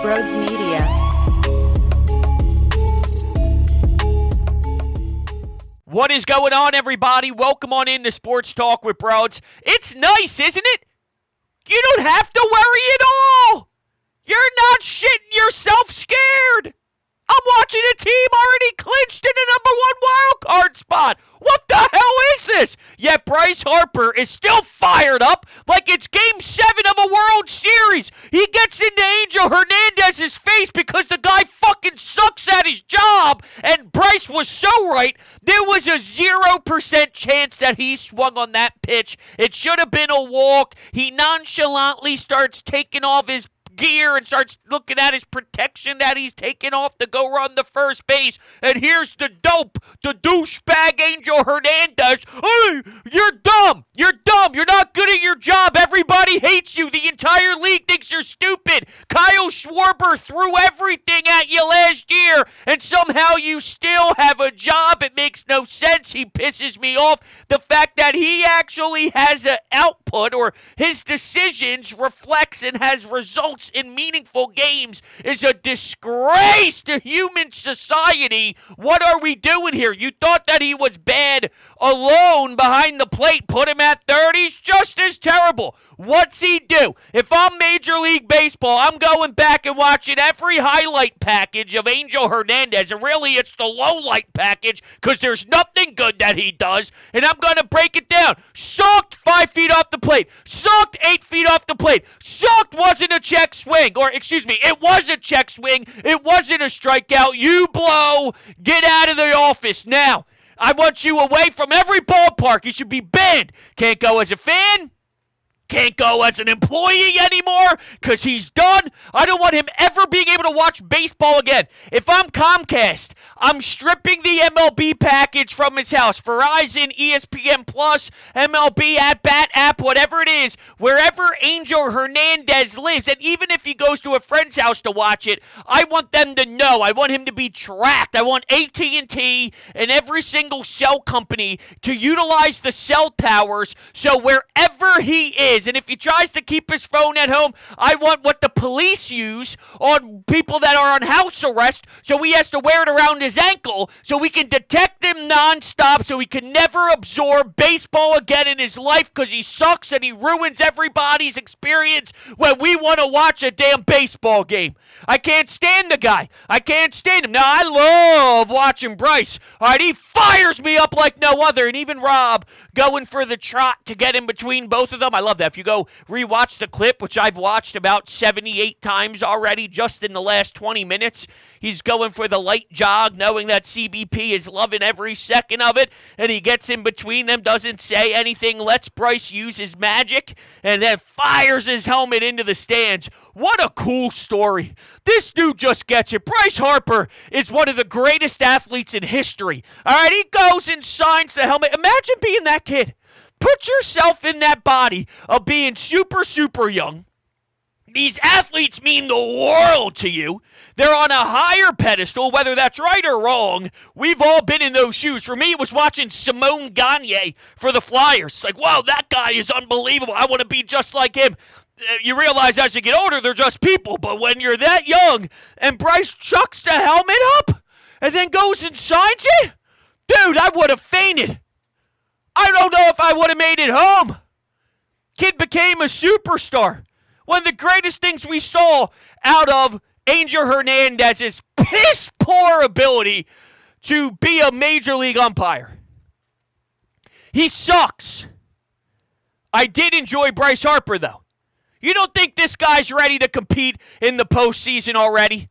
Broads Media. What is going on, everybody? Welcome on into Sports Talk with Broads. It's nice, isn't it? You don't have to worry at all. You're not shitting yourself scared. I'm watching a team already clinched in the number one wild card spot. What the hell is this? Yet Bryce Harper is still fired up like it's Game 7 of a World Series. He gets into Angel Hernandez's face because the guy fucking sucks at his job. And Bryce was so right. There was a 0% chance that he swung on that pitch. It should have been a walk. He nonchalantly starts taking off his gear and starts looking at his protection that he's taking off to go run the first base. And here's the dope, the douchebag Angel Hernandez. Hey, you're dumb. You're dumb. You're not good at your job. Everybody hates you. The entire league thinks you're stupid. Kyle Schwarber threw everything at you last year, and somehow you still have a job. It makes no sense. He pisses me off. The fact that he actually has an output, or his decisions reflects and has results in meaningful games, is a disgrace to human society. What are we doing here? You thought that he was bad alone behind the plate. Put him at third. He's just as terrible. What's he do? If I'm Major League Baseball, I'm going back and watching every highlight package of Angel Hernandez, and really it's the low light package because there's nothing good that he does, and I'm going to break it down. Sucked 5 feet off the plate. Sucked 8 feet off the plate. Sucked wasn't a check swing, or excuse me, it was a check swing. It wasn't a strikeout. You blow. Get out of the office now. I want you away from every ballpark. You should be banned. Can't go as a fan. Can't go as an employee anymore because he's done. I don't want him ever being able to watch baseball again. If I'm Comcast, I'm stripping the MLB package from his house. Verizon, ESPN Plus, MLB at-bat app, whatever it is, wherever Angel Hernandez lives, and even if he goes to a friend's house to watch it, I want them to know. I want him to be tracked. I want AT&T and every single cell company to utilize the cell towers so wherever he is, and if he tries to keep his phone at home, I want what the police use on people that are on house arrest, so he has to wear it around his ankle so we can detect him nonstop so he can never absorb baseball again in his life because he sucks and he ruins everybody's experience when we want to watch a damn baseball game. I can't stand the guy. I can't stand him. Now, I love watching Bryce. All right, he fires me up like no other, and even Rob going for the trot to get in between both of them. I love that. If you go rewatch the clip, which I've watched about 78 times already just in the last 20 minutes, he's going for the light jog, knowing that CBP is loving every second of it, and he gets in between them, doesn't say anything, lets Bryce use his magic, and then fires his helmet into the stands. What a cool story. This dude just gets it. Bryce Harper is one of the greatest athletes in history. All right, he goes and signs the helmet. Imagine being that kid. Put yourself in that body of being super, super young. These athletes mean the world to you. They're on a higher pedestal, whether that's right or wrong. We've all been in those shoes. For me, it was watching Simone Gagne for the Flyers. It's like, wow, that guy is unbelievable. I want to be just like him. You realize as you get older, they're just people. But when you're that young and Bryce chucks the helmet up and then goes and signs it, dude, I would have fainted. I don't know if I would have made it home. Kid became a superstar. One of the greatest things we saw out of Angel Hernandez's piss-poor ability to be a major league umpire. He sucks. I did enjoy Bryce Harper, though. You don't think this guy's ready to compete in the postseason already?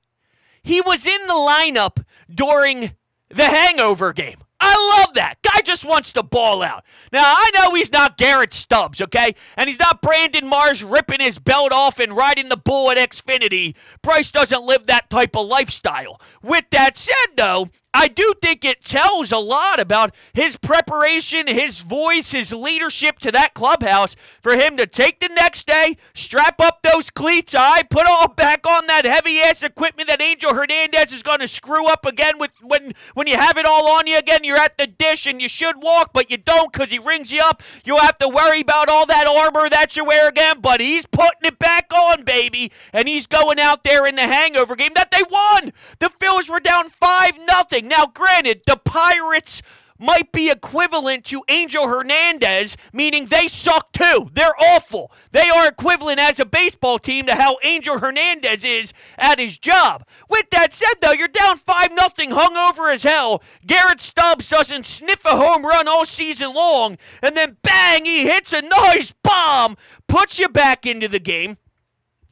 He was in the lineup during the hangover game. I love that. Guy just wants to ball out. Now, I know he's not Garrett Stubbs, okay? And he's not Brandon Mars ripping his belt off and riding the bull at Xfinity. Bryce doesn't live that type of lifestyle. With that said, though, I do think it tells a lot about his preparation, his voice, his leadership to that clubhouse for him to take the next day, strap up those cleats, put all back on that heavy-ass equipment that Angel Hernandez is going to screw up again with when you have it all on you again. You're at the dish and you should walk, but you don't because he rings you up. You'll have to worry about all that armor that you wear again, but he's putting it back on, baby, and he's going out there in the hangover game that they won. The Phillies were down 5-0. Now, granted, the Pirates might be equivalent to Angel Hernandez, meaning they suck too. They're awful. They are equivalent as a baseball team to how Angel Hernandez is at his job. With that said, though, you're down 5-0, hungover as hell. Garrett Stubbs doesn't sniff a home run all season long, and then bang, he hits a nice bomb, puts you back into the game.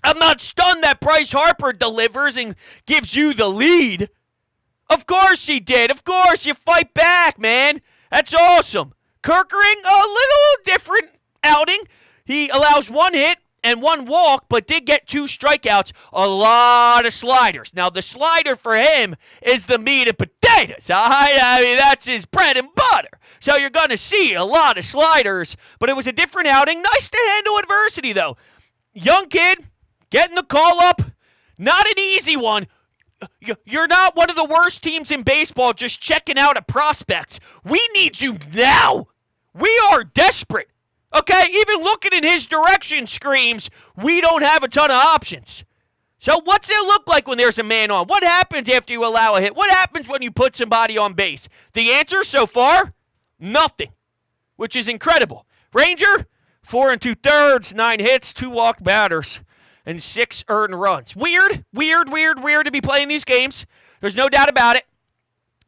I'm not stunned that Bryce Harper delivers and gives you the lead. Of course he did. Of course, you fight back, man. That's awesome. Kirkering, a little different outing. He allows 1 hit and 1 walk, but did get 2 strikeouts. A lot of sliders. Now, the slider for him is the meat and potatoes. I mean, that's his bread and butter. So you're going to see a lot of sliders, but it was a different outing. Nice to handle adversity, though. Young kid, getting the call up. Not an easy one. You're not one of the worst teams in baseball just checking out a prospect. We need you now. We are desperate. Okay, even looking in his direction screams, we don't have a ton of options. So what's it look like when there's a man on? What happens after you allow a hit? What happens when you put somebody on base? The answer so far, nothing, which is incredible. Ranger, 4 2/3, 9 hits, 2 walked batters, and 6 earned runs. Weird to be playing these games. There's no doubt about it.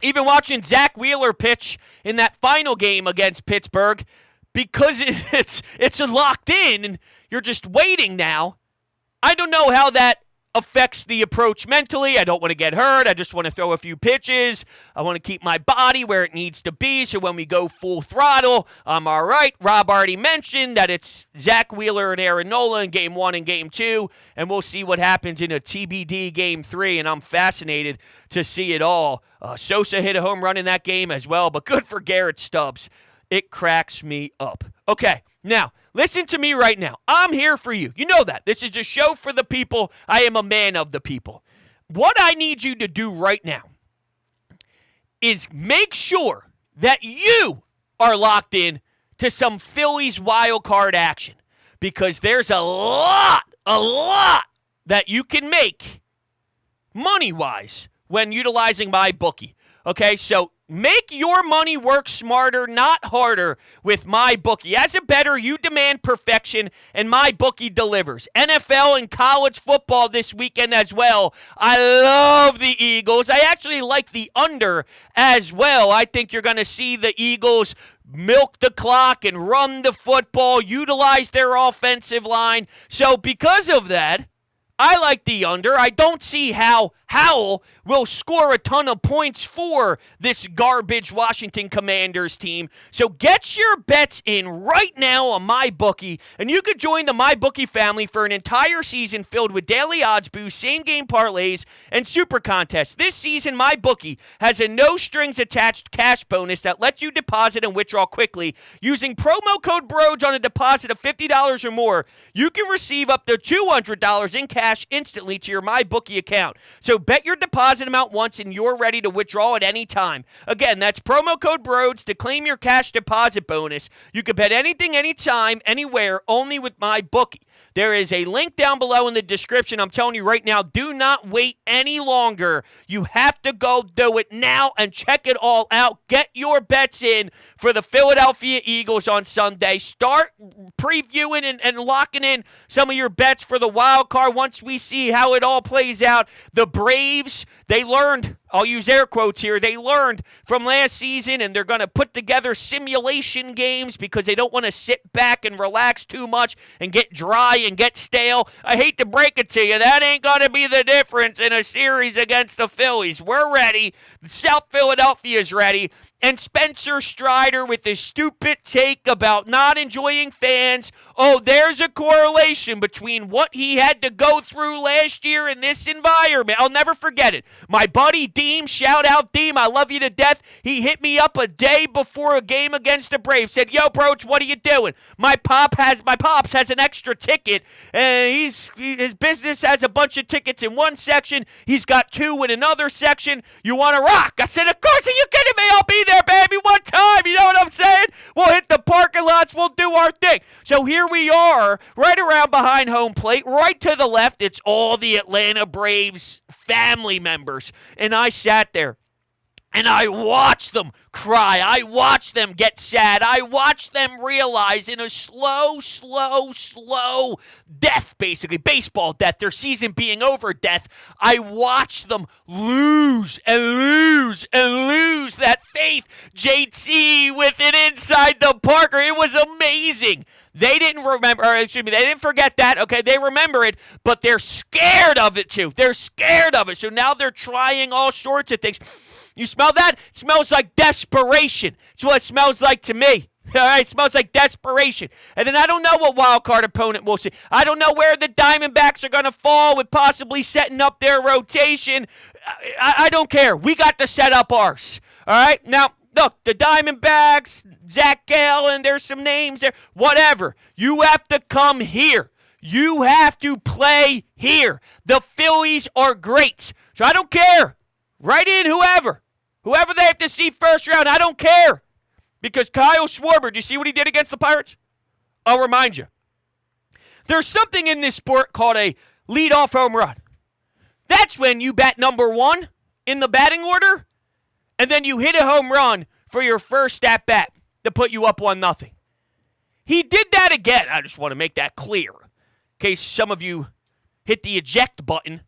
Even watching Zach Wheeler pitch in that final game against Pittsburgh, because it's locked in and you're just waiting now. I don't know how that affects the approach mentally. I don't want to get hurt. I just want to throw a few pitches. I want to keep my body where it needs to be so when we go full throttle, I'm all right. Rob already mentioned that it's Zach Wheeler and Aaron Nola in Game 1 and Game 2, and we'll see what happens in a TBD Game 3, and I'm fascinated to see it all. Sosa hit a home run in that game as well, but good for Garrett Stubbs. It cracks me up. Okay, now, listen to me right now. I'm here for you. You know that. This is a show for the people. I am a man of the people. What I need you to do right now is make sure that you are locked in to some Phillies wild card action, because there's a lot that you can make money-wise when utilizing my bookie. Okay, so make your money work smarter, not harder with MyBookie. As a bettor, you demand perfection, and MyBookie delivers. NFL and college football this weekend as well. I love the Eagles. I actually like the under as well. I think you're going to see the Eagles milk the clock and run the football, utilize their offensive line. So because of that, I like the under. I don't see how Howell will score a ton of points for this garbage Washington Commanders team. So get your bets in right now on MyBookie, and you could join the MyBookie family for an entire season filled with daily odds boosts, same-game parlays, and super contests. This season, MyBookie has a no-strings-attached cash bonus that lets you deposit and withdraw quickly. Using promo code BROADS on a deposit of $50 or more, you can receive up to $200 in cash instantly to your MyBookie account. So bet your deposit amount once and you're ready to withdraw at any time. Again, that's promo code BROADS to claim your cash deposit bonus. You can bet anything, anytime, anywhere, only with MyBookie. There is a link down below in the description. I'm telling you right now, do not wait any longer. You have to go do it now and check it all out. Get your bets in for the Philadelphia Eagles on Sunday. Start previewing and locking in some of your bets for the wild card once we see how it all plays out. The Braves, they learned, I'll use air quotes here, they learned from last season, and they're going to put together simulation games because they don't want to sit back and relax too much and get dry and get stale. I hate to break it to you, that ain't going to be the difference in a series against the Phillies. We're ready. South Philadelphia's ready. And Spencer Strider with his stupid take about not enjoying fans. Oh, there's a correlation between what he had to go through last year in this environment. I'll never forget it. My buddy D Deem. Shout out, Deem. I love you to death. He hit me up a day before a game against the Braves. Said, yo, Broach, what are you doing? My pops has an extra ticket, and his business has a bunch of tickets in one section. He's got 2 in another section. You want to rock? I said, of course. Are you kidding me? I'll be there, baby, one time. You know what I'm saying? We'll hit the parking lots. We'll do our thing. So here we are, right around behind home plate, right to the left. It's all the Atlanta Braves family members. And I sat there. And I watched them cry. I watched them get sad. I watched them realize in a slow death, basically, baseball death, their season being over death. I watched them lose that faith. JT with it inside the Parker. It was amazing. They didn't remember, or excuse me, they didn't forget that. Okay, they remember it, but they're scared of it too. They're scared of it. So now they're trying all sorts of things. You smell that? It smells like desperation. It's what it smells like to me. All right, it smells like desperation. And then I don't know what wild card opponent we'll see. I don't know where the Diamondbacks are going to fall with possibly setting up their rotation. I don't care. We got to set up ours. All right? Now, look, the Diamondbacks, Zach Gallen, there's some names there. Whatever. You have to come here. You have to play here. The Phillies are great. So I don't care. Write in whoever they have to see first round. I don't care. Because Kyle Schwarber, do you see what he did against the Pirates? I'll remind you. There's something in this sport called a leadoff home run. That's when you bat number 1 in the batting order, and then you hit a home run for your first at-bat to put you up 1-0. He did that again. I just want to make that clear in case some of you hit the eject button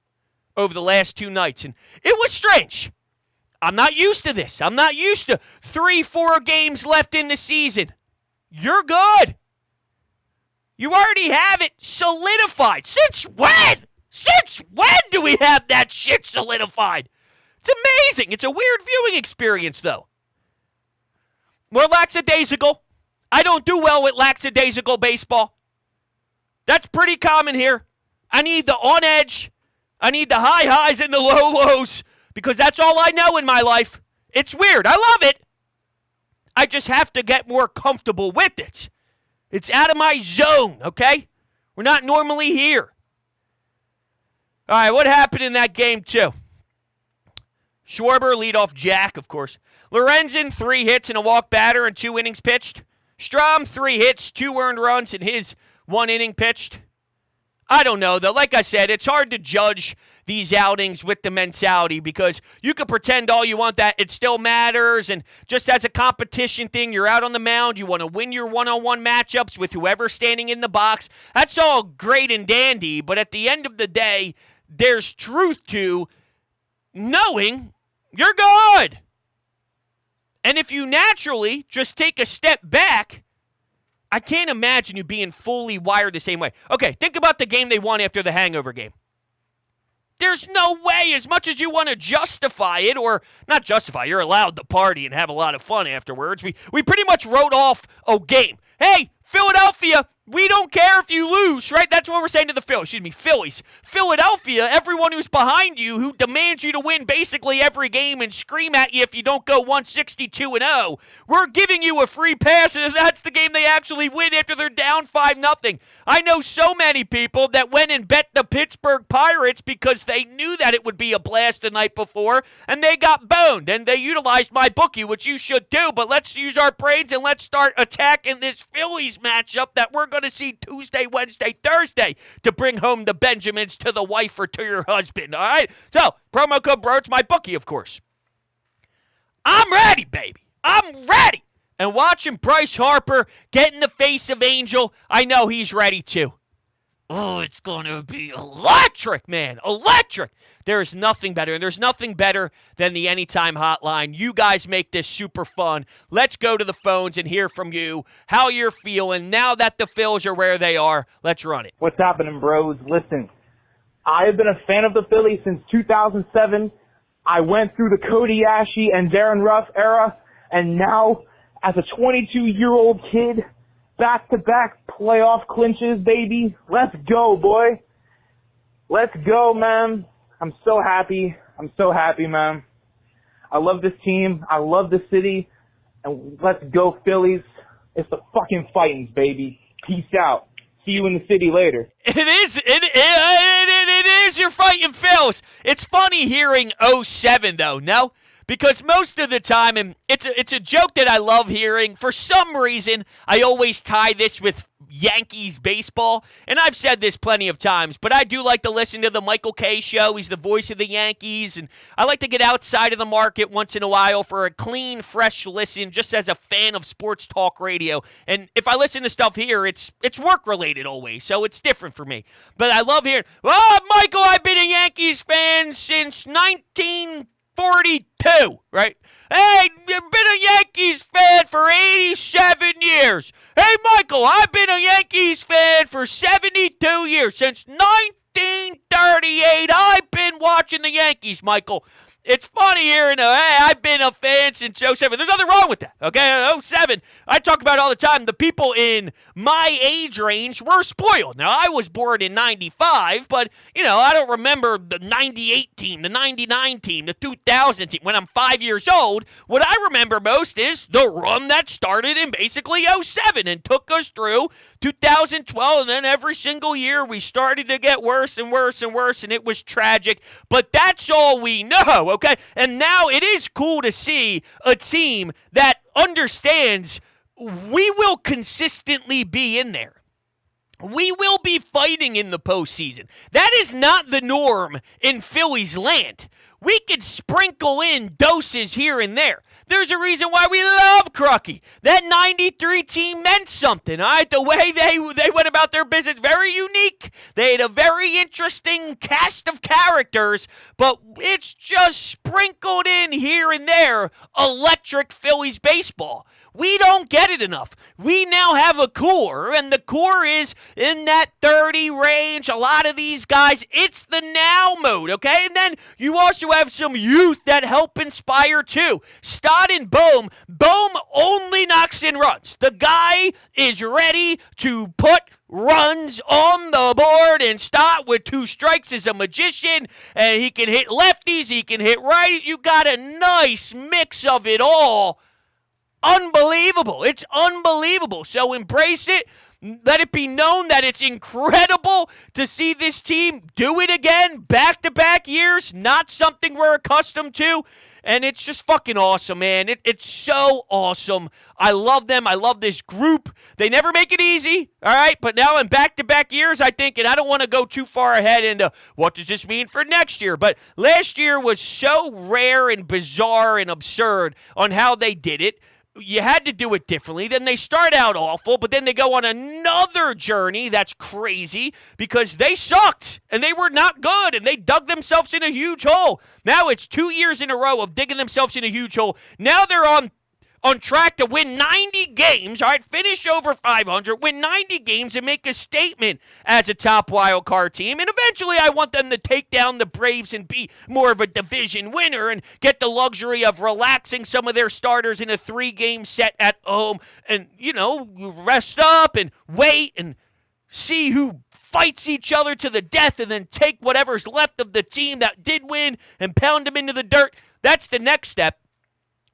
over the last 2 nights. And it was strange. I'm not used to this. I'm not used to 3-4 games left in the season. You're good. You already have it solidified. Since when? Since when do we have that shit solidified? It's amazing. It's a weird viewing experience, though. We're lackadaisical. I don't do well with lackadaisical baseball. That's pretty common here. I need the on edge. I need the high highs and the low lows because that's all I know in my life. It's weird. I love it. I just have to get more comfortable with it. It's out of my zone, okay? We're not normally here. All right, what happened in that game, too? Schwarber, leadoff jack, of course. Lorenzen, 3 hits and a walk batter and 2 innings pitched. Strom, 3 hits, 2 earned runs in his 1 inning pitched. I don't know, though. Like I said, it's hard to judge these outings with the mentality because you can pretend all you want that it still matters, and just as a competition thing, you're out on the mound, you want to win your one-on-one matchups with whoever's standing in the box. That's all great and dandy, but at the end of the day, there's truth to knowing you're good. And if you naturally just take a step back, I can't imagine you being fully wired the same way. Okay, think about the game they won after the hangover game. There's no way, as much as you want to justify it, or not justify, you're allowed to party and have a lot of fun afterwards. We pretty much wrote off a game. Hey, Philadelphia, we don't care if you lose, right? That's what we're saying to the Phillies. Philadelphia, everyone who's behind you, who demands you to win basically every game and scream at you if you don't go 162-0, we're giving you a free pass, and that's the game they actually win after they're down 5-0. I know so many people that went and bet the Pittsburgh Pirates because they knew that it would be a blast the night before, and they got boned, and they utilized my bookie, which you should do, but let's use our brains and let's start attacking this Phillies matchup that we're going to see Tuesday, Wednesday, Thursday to bring home the Benjamins to the wife or to your husband, all right? So, promo code BROACH, my bookie, of course. I'm ready, baby. I'm ready. And watching Bryce Harper get in the face of Angel, I know he's ready too. Oh, it's going to be electric, man. Electric. There is nothing better, and there's nothing better than the Anytime Hotline. You guys make this super fun. Let's go to the phones and hear from you, how you're feeling. Now that the Phils are where they are, let's run it. What's happening, bros? Listen, I have been a fan of the Phillies since 2007. I went through the Cody Ashley and Darren Ruff era, and now as a 22-year-old kid, back-to-back playoff clinches, baby. Let's go, boy. Let's go, man. I'm so happy. I'm so happy, man. I love this team. I love the city. And let's go, Phillies. It's the fucking Fightins, baby. Peace out. See you in the city later. It is your fighting Phils. It's funny hearing '07 though, no? Because most of the time, and it's a joke that I love hearing, for some reason, I always tie this with Yankees baseball, and I've said this plenty of times, but I do like to listen to the Michael Kay show. He's the voice of the Yankees, and I like to get outside of the market once in a while for a clean, fresh listen, just as a fan of sports talk radio. And if I listen to stuff here, it's work-related always, so it's different for me. But I love hearing, oh, Michael, I've been a Yankees fan since 1942, right? Hey, you've been a Yankees fan for 87 years. Hey, Michael, I've been a Yankees fan for 72 years. Since 1938, I've been watching the Yankees, Michael. It's funny hearing, hey, I've been a fan since '07. There's nothing wrong with that, okay? '07, I talk about it all the time. The people in my age range were spoiled. Now, I was born in 95, but, I don't remember the 98 team, the 99 team, the 2000 team. When I'm 5 years old, what I remember most is the run that started in basically '07 and took us through 2012, and then every single year we started to get worse and worse and worse, and it was tragic. But that's all we know, okay? And now it is cool to see a team that understands we will consistently be in there. We will be fighting in the postseason. That is not the norm in Phillies land. We could sprinkle in doses here and there. There's a reason why we love Crucky. That 93 team meant something, all right? The way they went about their business, very unique. They had a very interesting cast of characters, but it's just sprinkled in here and there electric Phillies baseball. We don't get it enough. We now have a core, and the core is in that 30 range. A lot of these guys, it's the now mode, okay? And then you also have some youth that help inspire too. Stott and Bohm only knocks in runs. The guy is ready to put runs on the board, and Stott with 2 strikes is a magician, and he can hit lefties, he can hit righties. You got a nice mix of it all. Unbelievable. It's unbelievable. So embrace it. Let it be known that it's incredible to see this team do it again, back-to-back years, not something we're accustomed to. And it's just fucking awesome, man. It's so awesome. I love them. I love this group. They never make it easy, all right? But now in back-to-back years, I think, and I don't want to go too far ahead into what does this mean for next year, but last year was so rare and bizarre and absurd on how they did it. You had to do it differently. Then they start out awful, but then they go on another journey that's crazy because they sucked and they were not good and they dug themselves in a huge hole. Now it's 2 years in a row of digging themselves in a huge hole. Now they're on track to win 90 games, all right, finish over 500, win 90 games, and make a statement as a top wild card team. And eventually I want them to take down the Braves and be more of a division winner and get the luxury of relaxing some of their starters in a 3-game set at home and, rest up and wait and see who fights each other to the death and then take whatever's left of the team that did win and pound them into the dirt. That's the next step.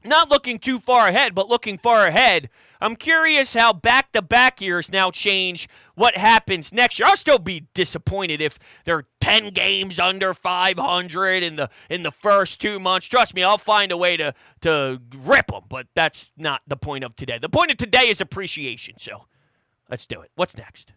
Not looking too far ahead, but looking far ahead. I'm curious how back-to-back years now change what happens next year. I'll still be disappointed if they're 10 games under 500 in the first 2 months. Trust me, I'll find a way to rip them, but that's not the point of today. The point of today is appreciation, so let's do it. What's next?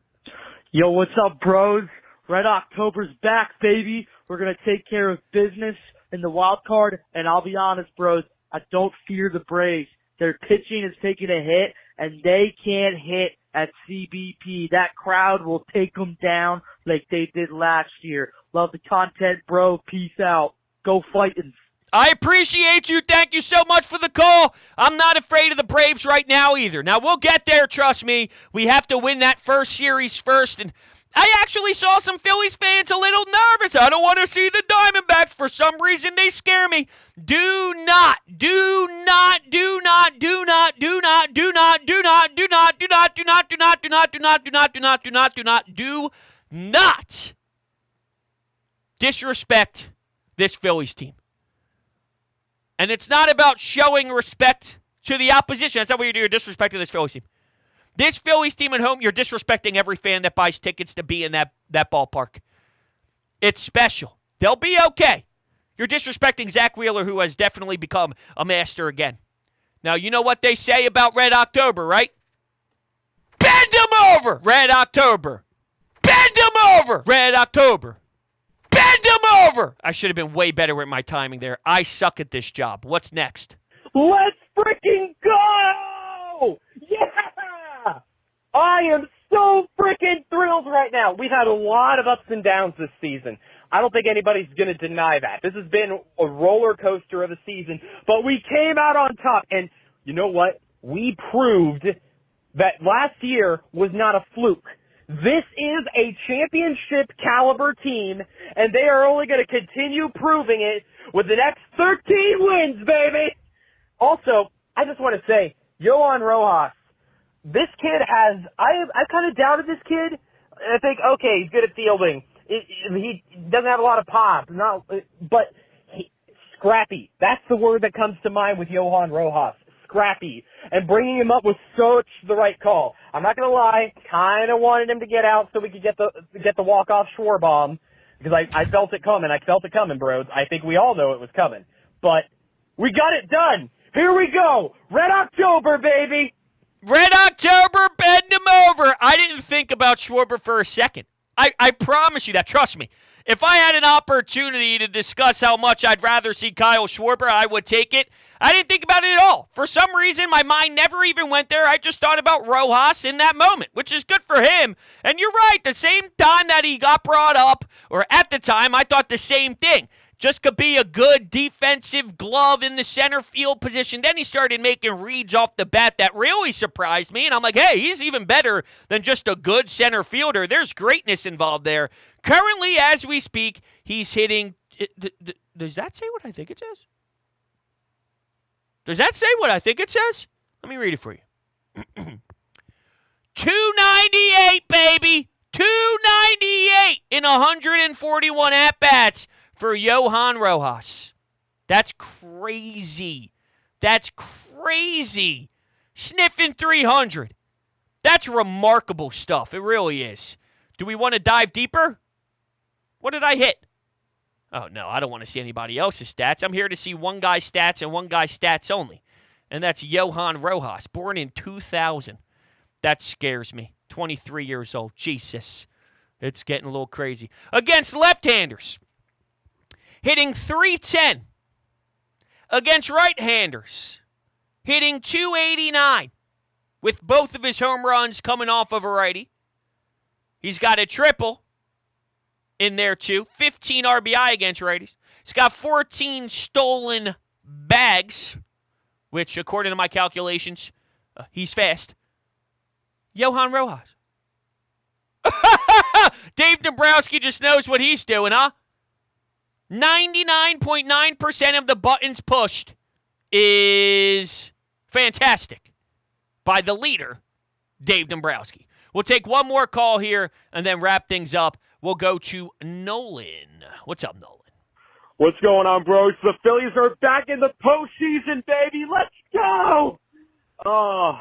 Yo, what's up, bros? Red October's back, baby. We're going to take care of business in the wild card, and I'll be honest, bros, I don't fear the Braves. Their pitching is taking a hit, and they can't hit at CBP. That crowd will take them down like they did last year. Love the content, bro. Peace out. Go Fightins. I appreciate you. Thank you so much for the call. I'm not afraid of the Braves right now either. Now, we'll get there, trust me. We have to win that first series first, and I actually saw some Phillies fans a little nervous. I don't want to see the Diamondbacks. For some reason, they scare me. Do not disrespect this Phillies team. And it's not about showing respect to the opposition. That's not what you're doing. You're disrespecting this Phillies team. This Phillies team at home, you're disrespecting every fan that buys tickets to be in that ballpark. It's special. They'll be okay. You're disrespecting Zach Wheeler, who has definitely become a master again. Now, you know what they say about Red October, right? Bend him over, Red October. Bend him over, Red October. Bend him over. I should have been way better with my timing there. I suck at this job. What's next? Let's freaking go! Yeah! I am so freaking thrilled right now. We've had a lot of ups and downs this season. I don't think anybody's going to deny that. This has been a roller coaster of a season, but we came out on top. And you know what? We proved that last year was not a fluke. This is a championship caliber team, and they are only going to continue proving it with the next 13 wins, baby. Also, I just want to say, Johan Rojas, this kid has, I kind of doubted this kid. I think, okay, he's good at fielding. He doesn't have a lot of pop, but scrappy. That's the word that comes to mind with Johan Rojas. Scrappy. And bringing him up was such the right call. I'm not going to lie, kind of wanted him to get out so we could get the walk-off Schwarbaum, because I felt it coming. I felt it coming, bros. I think we all know it was coming. But we got it done. Here we go. Red October, baby. Red October, bend him over. I didn't think about Schwarber for a second. I promise you that. Trust me. If I had an opportunity to discuss how much I'd rather see Kyle Schwarber, I would take it. I didn't think about it at all. For some reason, my mind never even went there. I just thought about Rojas in that moment, which is good for him. And you're right. The same time that he got brought up, or at the time, I thought the same thing. Just could be a good defensive glove in the center field position. Then he started making reads off the bat that really surprised me. And I'm like, hey, he's even better than just a good center fielder. There's greatness involved there. Currently, as we speak, he's hitting. Does that say what I think it says? Does that say what I think it says? Let me read it for you. 298, baby. 298 in 141 at-bats. For Johan Rojas. That's crazy. That's crazy. Sniffing 300. That's remarkable stuff. It really is. Do we want to dive deeper? What did I hit? Oh, no, I don't want to see anybody else's stats. I'm here to see one guy's stats and one guy's stats only. And that's Johan Rojas, born in 2000. That scares me. 23 years old. Jesus. It's getting a little crazy. Against left-handers. Hitting .310 against right-handers. Hitting .289 with both of his home runs coming off of a righty. He's got a triple in there too. 15 RBI against righties. He's got 14 stolen bags, which according to my calculations, he's fast. Johan Rojas. Dave Dombrowski just knows what he's doing, huh? 99.9% of the buttons pushed is fantastic by the leader, Dave Dombrowski. We'll take one more call here and then wrap things up. We'll go to Nolan. What's up, Nolan? What's going on, bros? The Phillies are back in the postseason, baby. Let's go! Oh,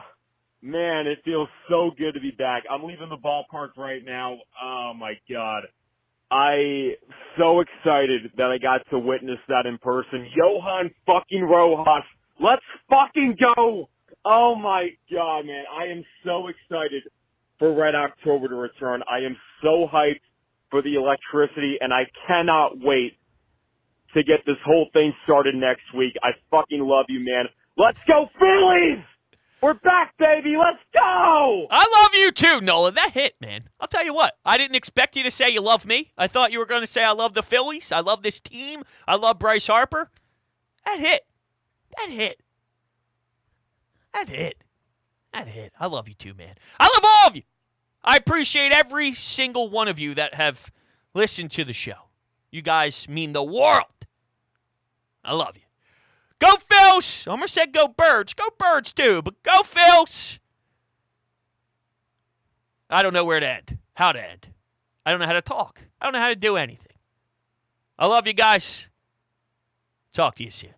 man, it feels so good to be back. I'm leaving the ballpark right now. Oh, my God. I so excited that I got to witness that in person. Johan fucking Rojas. Let's fucking go. Oh my God, man. I am so excited for Red October to return. I am so hyped for the electricity, and I cannot wait to get this whole thing started next week. I fucking love you, man. Let's go, Phillies! We're back, baby. Let's go! I love you too, Nolan. That hit, man. I'll tell you what. I didn't expect you to say you love me. I thought you were going to say I love the Phillies. I love this team. I love Bryce Harper. That hit. That hit. That hit. That hit. I love you too, man. I love all of you. I appreciate every single one of you that have listened to the show. You guys mean the world. I love you. Go Phils! I almost said go Birds. Go Birds too, but go Phils! I don't know where to end. How to end. I don't know how to talk. I don't know how to do anything. I love you guys. Talk to you soon.